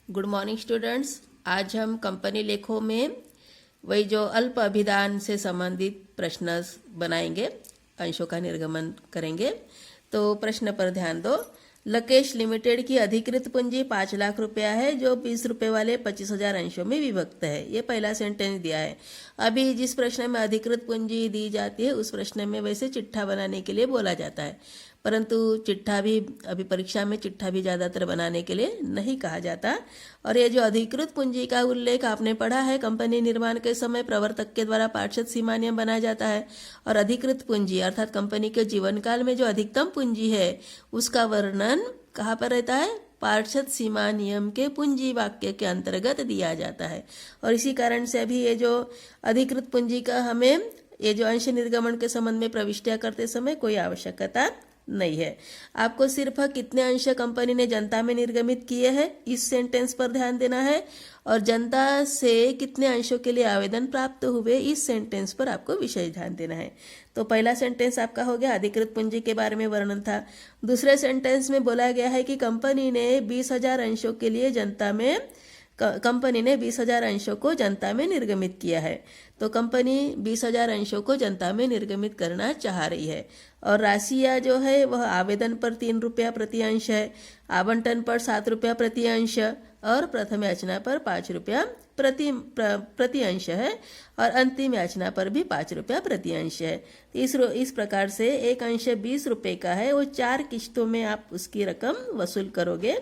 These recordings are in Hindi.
Good morning students. आज हम कंपनी लेखों में वही जो अल्प अभिधान से संबंधित प्रश्न बनाएंगे, अंशों का निर्गमन करेंगे। तो प्रश्न पर ध्यान दो। लकेश लिमिटेड की अधिकृत पूंजी 5 लाख रुपया है जो 20 रुपये वाले 25,000 अंशों में विभक्त है। ये पहला सेंटेंस दिया है। अभी जिस प्रश्न में अधिकृत पूंजी दी जाती है उस प्रश्न में वैसे चिट्ठा बनाने के लिए बोला जाता है, परंतु चिट्ठा भी अभी परीक्षा में चिट्ठा भी ज़्यादातर बनाने के लिए नहीं कहा जाता। और ये जो अधिकृत पूंजी का उल्लेख आपने पढ़ा है, कंपनी निर्माण के समय प्रवर्तक के द्वारा पार्षद सीमा नियम बनाया जाता है और अधिकृत पूंजी अर्थात कंपनी के जीवन काल में जो अधिकतम पूंजी है उसका वर्णन कहाँ पर रहता है? पार्षद सीमा नियम के पूंजी वाक्य के अंतर्गत दिया जाता है। और इसी कारण से अभी ये जो अधिकृत पूंजी का हमें ये जो अंश निर्गमन के संबंध में प्रविष्टियां करते समय कोई आवश्यकता नहीं है। आपको सिर्फ कितने अंश कंपनी ने जनता में निर्गमित किए हैं इस सेंटेंस पर ध्यान देना है, और जनता से कितने अंशों के लिए आवेदन प्राप्त हुए इस सेंटेंस पर आपको विशेष ध्यान देना है। तो पहला सेंटेंस आपका हो गया, अधिकृत पूंजी के बारे में वर्णन था। दूसरे सेंटेंस में बोला गया है कि कंपनी ने 20,000 अंशों के लिए कंपनी ने 20,000 अंशों को जनता में निर्गमित किया है। तो कंपनी 20,000 अंशों को जनता में निर्गमित करना चाह रही है और राशियाँ जो है वह आवेदन पर 3 रुपया प्रति अंश है, आवंटन पर 7 रुपया प्रति अंश और प्रथम याचना पर 5 रुपया प्रति अंश है और अंतिम याचना पर भी 5 रुपया प्रति अंश है। इस प्रकार से एक अंश 20 रुपये का है, वो 4 किश्तों में आप उसकी रकम वसूल करोगे।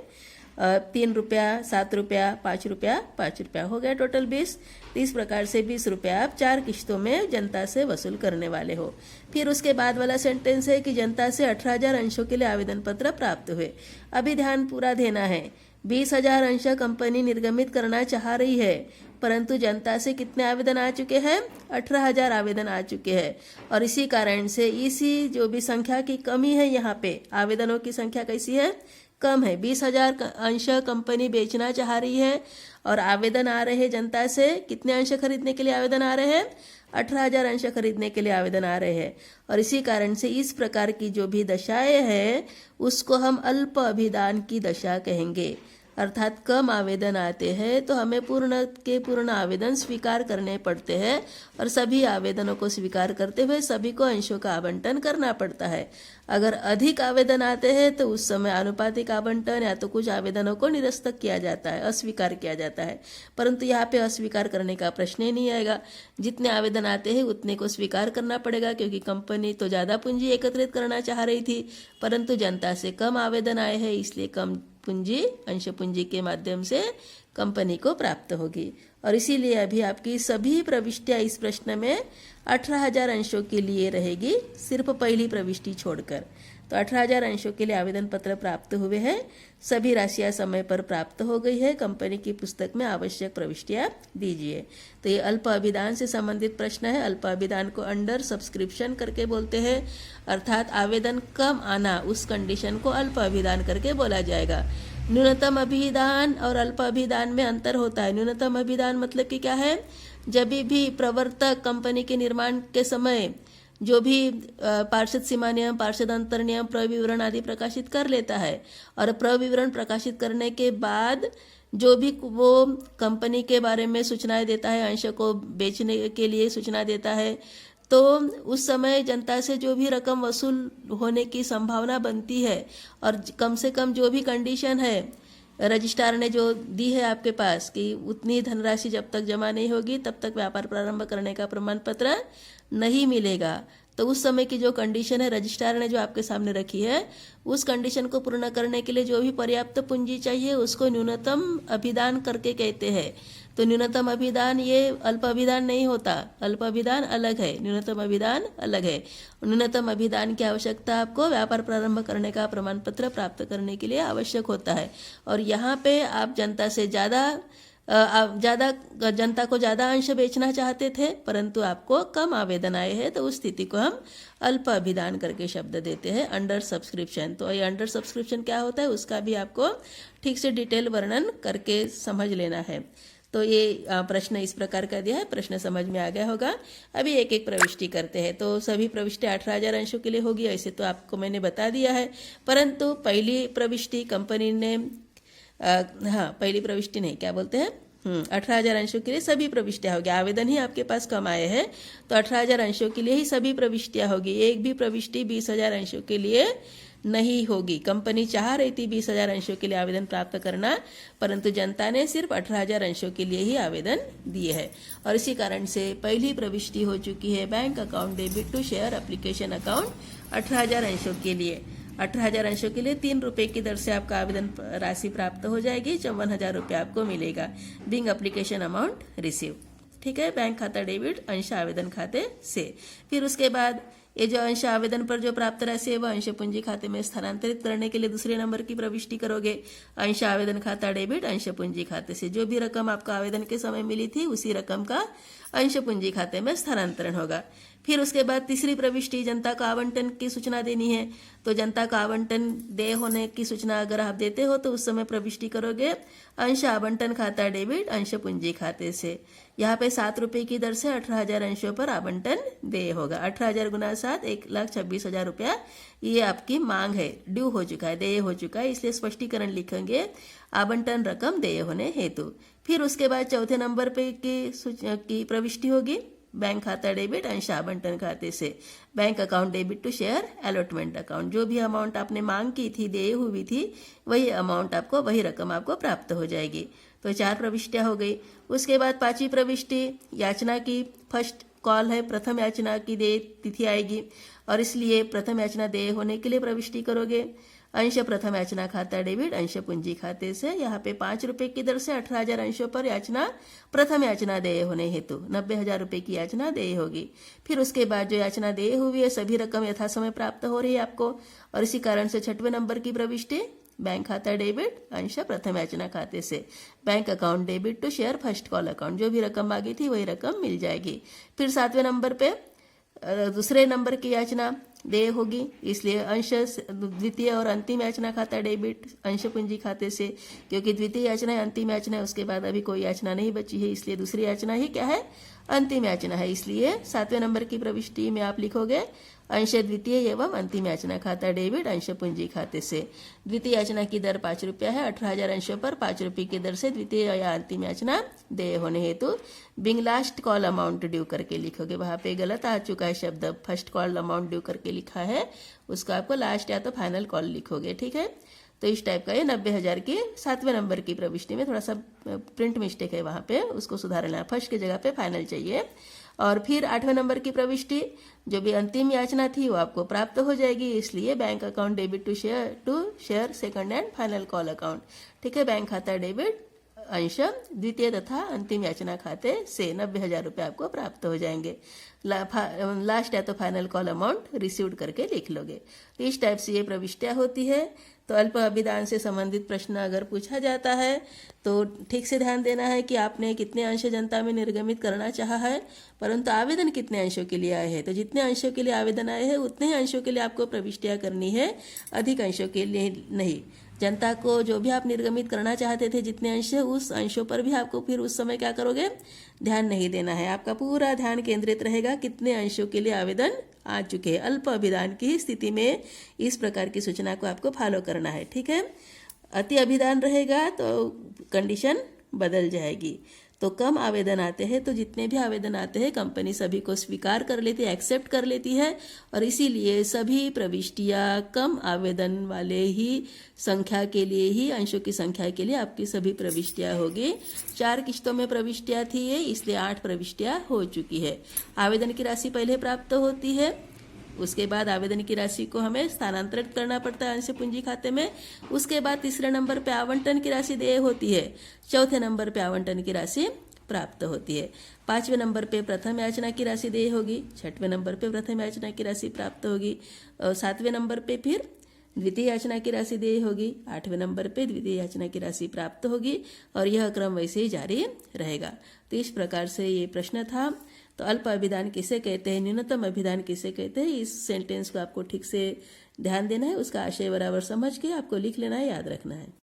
3 रुपया, 7 रुपया, 5 रुपया, 5 रुपया हो गया टोटल 20। इस प्रकार से 20 रुपया आप 4 किश्तों में जनता से वसूल करने वाले हो। फिर उसके बाद वाला सेंटेंस है कि जनता से 18,000 अंशों के लिए आवेदन पत्र प्राप्त हुए। अभी ध्यान पूरा देना है। 20,000 अंश कंपनी निर्गमित करना चाह रही है, परंतु जनता से कितने आवेदन आ चुके हैं? 18,000 आवेदन आ चुके हैं। और इसी कारण से इसी जो भी संख्या की कमी है, यहाँ पे आवेदनों की संख्या कैसी है? कम है। 20,000 अंश कंपनी बेचना चाह रही है और आवेदन आ रहे हैं जनता से। कितने अंश खरीदने के लिए आवेदन आ रहे हैं? 18,000 अंश खरीदने के लिए आवेदन आ रहे हैं। और इसी कारण से इस प्रकार की जो भी दशाएं हैं उसको हम अल्प अभिदान की दशा कहेंगे। अर्थात कम आवेदन आते हैं तो हमें पूर्ण आवेदन स्वीकार करने पड़ते हैं और सभी आवेदनों को स्वीकार करते हुए सभी को अंशों का आवंटन करना पड़ता है। अगर अधिक आवेदन आते हैं तो उस समय आनुपातिक आवंटन या तो कुछ आवेदनों को निरस्त किया जाता है, अस्वीकार किया जाता है। परंतु यहाँ पे अस्वीकार करने का प्रश्न ही नहीं आएगा। जितने आवेदन आते हैं उतने को स्वीकार करना पड़ेगा, क्योंकि कंपनी तो ज़्यादा पूंजी एकत्रित करना चाह रही थी परंतु जनता से कम आवेदन आए हैं, इसलिए कम पूंजी अंश पूंजी के माध्यम से कंपनी को प्राप्त होगी। और इसीलिए अभी आपकी सभी प्रविष्टियां इस प्रश्न में 18,000 अंशों के लिए रहेगी, सिर्फ पहली प्रविष्टि छोड़कर। तो 18,000 अंशों के लिए आवेदन पत्र प्राप्त हुए हैं, सभी राशियां समय पर प्राप्त हो गई है। कंपनी की पुस्तक में आवश्यक प्रविष्टियां दीजिए। तो ये अल्प अभिदान से संबंधित प्रश्न है। अल्प अभिदान को अंडर सब्सक्रिप्शन करके बोलते हैं, अर्थात आवेदन कम आना, उस कंडीशन को अल्प अभिदान करके बोला जाएगा। न्यूनतम अभिदान और अल्प अभिदान में अंतर होता है। न्यूनतम अभिदान मतलब कि क्या है? जब भी प्रवर्तक कंपनी के निर्माण के समय जो भी पार्षद सीमा नियम, पार्षद अंतर नियम, प्रविवरण आदि प्रकाशित कर लेता है और प्रविवरण प्रकाशित करने के बाद जो भी वो कंपनी के बारे में सूचनाएं देता है, अंश को बेचने के लिए सूचना देता है, तो उस समय जनता से जो भी रकम वसूल होने की संभावना बनती है और कम से कम जो भी कंडीशन है रजिस्ट्रार ने जो दी है आपके पास कि उतनी धनराशि जब तक जमा नहीं होगी तब तक व्यापार प्रारंभ करने का प्रमाण पत्र नहीं मिलेगा। तो उस समय की जो कंडीशन है रजिस्ट्रार ने जो आपके सामने रखी है, उस कंडीशन को पूर्ण करने के लिए जो भी पर्याप्त पूंजी चाहिए उसको न्यूनतम अभिदान करके कहते हैं। तो न्यूनतम अभिदान ये अल्प अभिदान नहीं होता, अल्प अभिदान अलग है, न्यूनतम अभिदान अलग है। न्यूनतम अभिदान की आवश्यकता आपको व्यापार प्रारंभ करने का प्रमाण पत्र प्राप्त करने के लिए आवश्यक होता है। और यहाँ पे आप जनता से ज़्यादा जनता को ज़्यादा अंश बेचना चाहते थे परंतु आपको कम आवेदन आए हैं, तो उस स्थिति को हम अल्प अभिदान करके शब्द देते हैं, अंडर सब्सक्रिप्शन। तो ये अंडर सब्सक्रिप्शन क्या होता है उसका भी आपको ठीक से डिटेल वर्णन करके समझ लेना है। तो ये प्रश्न इस प्रकार का दिया है, प्रश्न समझ में आ गया होगा। अभी एक एक प्रविष्टि करते हैं। तो सभी प्रविष्टि 18,000 अंशों के लिए होगी, ऐसे तो आपको मैंने बता दिया है, परंतु पहली प्रविष्टि कंपनी ने हाँ, पहली प्रविष्टि नहीं, क्या बोलते हैं, 18,000 अंशों के लिए सभी प्रविष्टियां होगी। आवेदन ही आपके पास कम आए हैं तो 18,000 अंशों के लिए ही सभी प्रविष्टियां होगी। एक भी प्रविष्टि 20,000 अंशों के लिए नहीं होगी। कंपनी चाह रही थी 20,000 अंशों के लिए आवेदन प्राप्त करना, परंतु जनता ने सिर्फ 18,000 अंशों के लिए ही आवेदन दिए है और इसी कारण से पहली प्रविष्टि हो चुकी है bank account debit to share application account 18,000 अंशों के लिए। 18,000 अंशों के लिए 3 रुपए की दर से आपका आवेदन राशि प्राप्त हो जाएगी। 54,000 रुपये आपको मिलेगा बिंग एप्लीकेशन अमाउंट रिसीव। ठीक है, बैंक खाता डेबिट अंश आवेदन खाते से। फिर उसके बाद ये जो अंश आवेदन पर जो प्राप्त राशि है वह अंश पूंजी खाते में स्थानांतरित करने के लिए दूसरे नंबर की प्रविष्टि करोगे। अंश आवेदन खाता डेबिट अंश पूंजी खाते से। जो भी रकम आपको आवेदन के समय मिली थी उसी रकम का अंश पूंजी खाते में स्थानांतरण होगा। फिर उसके बाद तीसरी प्रविष्टि जनता को आवंटन की सूचना देनी है। तो जनता को आवंटन देय होने की सूचना अगर आप देते हो तो उस समय प्रविष्टि करोगे अंश आवंटन खाता डेबिट अंश पूंजी खाते से। यहाँ पे 7 रुपए की दर से 18,000 अंशों पर आवंटन देय होगा। 18,000 गुना 7 1,26,000 रुपया ये आपकी मांग है, ड्यू हो चुका है, देय हो चुका है, इसलिए स्पष्टीकरण लिखेंगे आवंटन रकम देय होने हेतु। फिर उसके बाद चौथे नंबर पे की प्रविष्टि होगी बैंक खाता डेबिट अंश आवंटन खाते से। Bank account debit to share allotment account. जो भी अमाउंट आपने मांग की थी, देय हुई थी, वही अमाउंट आपको, वही रकम आपको प्राप्त हो जाएगी। तो 4 प्रविष्टियां हो गई। उसके बाद 5वीं प्रविष्टि याचना की फर्स्ट कॉल है, प्रथम याचना की देय तिथि आएगी और इसलिए प्रथम याचना देय होने के लिए प्रविष्टि करोगे अंश प्रथम याचना खाता डेबिट अंश पूंजी खाते से। यहाँ पे 5 रुपए की दर से 18,000 अंशों पर याचना प्रथम याचना देय होने हेतु 90,000 रुपए की याचना देय होगी। फिर उसके बाद जो याचना देय हुई है सभी रकम यथा समय प्राप्त हो रही है आपको और इसी कारण से 6वें नंबर की प्रविष्टि बैंक खाता डेबिट अंश प्रथम याचना खाते से। Bank account debit to share first call account. जो भी रकम मांगी थी वही रकम मिल जाएगी। फिर 7वें नंबर पे दूसरे नंबर की याचना देय होगी, इसलिए अंश द्वितीय और अंतिम याचना खाता डेबिट अंश पूंजी खाते से। क्योंकि द्वितीय याचना है, अंतिम याचना है, उसके बाद अभी कोई याचना नहीं बची है, इसलिए दूसरी याचना ही क्या है, अंतिम याचना है। इसलिए 7वें नंबर की प्रविष्टि में आप लिखोगे अंश द्वितीय एवं अंतिम याचना खाता डेबिट अंश पूंजी खाते से। द्वितीय याचना की दर 5 रुपया है। 18,000 अंशों पर 5 रुपये की दर से द्वितीय या अंतिम याचना देय होने हेतु being last call amount due करके लिखोगे। वहां पे गलत आ चुका है शब्द, फर्स्ट कॉल अमाउंट ड्यू करके लिखा है, उसका आपको लास्ट या तो फाइनल कॉल लिखोगे। ठीक है, तो इस टाइप का ये 90,000 की 7वें नंबर की प्रविष्टि में थोड़ा सा प्रिंट मिस्टेक है, वहां पे उसको सुधारना। फर्स्ट की जगह पे फाइनल चाहिए। और फिर 8वें नंबर की प्रविष्टि जो भी अंतिम याचना थी वो आपको प्राप्त हो जाएगी, इसलिए bank account debit to share second and final call account. ठीक है, बैंक खाता डेबिट अंश द्वितीय तथा अंतिम याचना खाते से 90,000 रुपये आपको प्राप्त हो जाएंगे। लास्ट या तो फाइनल कॉल अमाउंट रिसीव्ड करके लिख लोगे। तो इस टाइप से ये प्रविष्टियां होती है। तो अल्प अभिदान से संबंधित प्रश्न अगर पूछा जाता है तो ठीक से ध्यान देना है कि आपने कितने अंश जनता में निर्गमित करना चाहा है, परंतु आवेदन कितने अंशों के लिए आए हैं। तो जितने अंशों के लिए आवेदन आए हैं उतने ही अंशों के लिए आपको प्रविष्टियां करनी है, अधिक अंशों के लिए नहीं। जनता को जो भी आप निर्गमित करना चाहते थे जितने अंश है उस अंशों पर भी आपको फिर उस समय क्या करोगे, ध्यान नहीं देना है। आपका पूरा ध्यान केंद्रित रहेगा कितने अंशों के लिए आवेदन आ चुके हैं। अल्प अभिदान की स्थिति में इस प्रकार की सूचना को आपको फॉलो करना है। ठीक है, अति अभिदान रहेगा तो कंडीशन बदल जाएगी। तो कम आवेदन आते हैं तो जितने भी आवेदन आते हैं कंपनी सभी को स्वीकार कर लेती है, एक्सेप्ट कर लेती है और इसीलिए सभी प्रविष्टियां कम आवेदन वाले ही संख्या के लिए ही, अंशों की संख्या के लिए आपकी सभी प्रविष्टियां होगी। 4 किश्तों में प्रविष्टियां थी ये, इसलिए 8 प्रविष्टियां हो चुकी है। आवेदन की राशि पहले प्राप्त होती है, उसके बाद आवेदन की राशि को हमें स्थानांतरित करना पड़ता है अंश पूंजी खाते में। उसके बाद तीसरे नंबर पे आवंटन की राशि देय होती है। चौथे नंबर पे आवंटन की राशि प्राप्त होती है। 5वें नंबर पे प्रथम याचना की राशि देय होगी। 6वें नंबर पे प्रथम याचना की राशि प्राप्त होगी। 7वें नंबर पे फिर द्वितीय याचना की राशि देय होगी। 8वें नंबर पे द्वितीय याचना की राशि प्राप्त होगी और यह क्रम वैसे ही जारी रहेगा। तो इस प्रकार से ये प्रश्न था। तो अल्प अभिदान किसे कहते हैं, न्यूनतम अभिदान किसे कहते हैं, इस सेंटेंस को आपको ठीक से ध्यान देना है, उसका आशय बराबर समझ के आपको लिख लेना है, याद रखना है।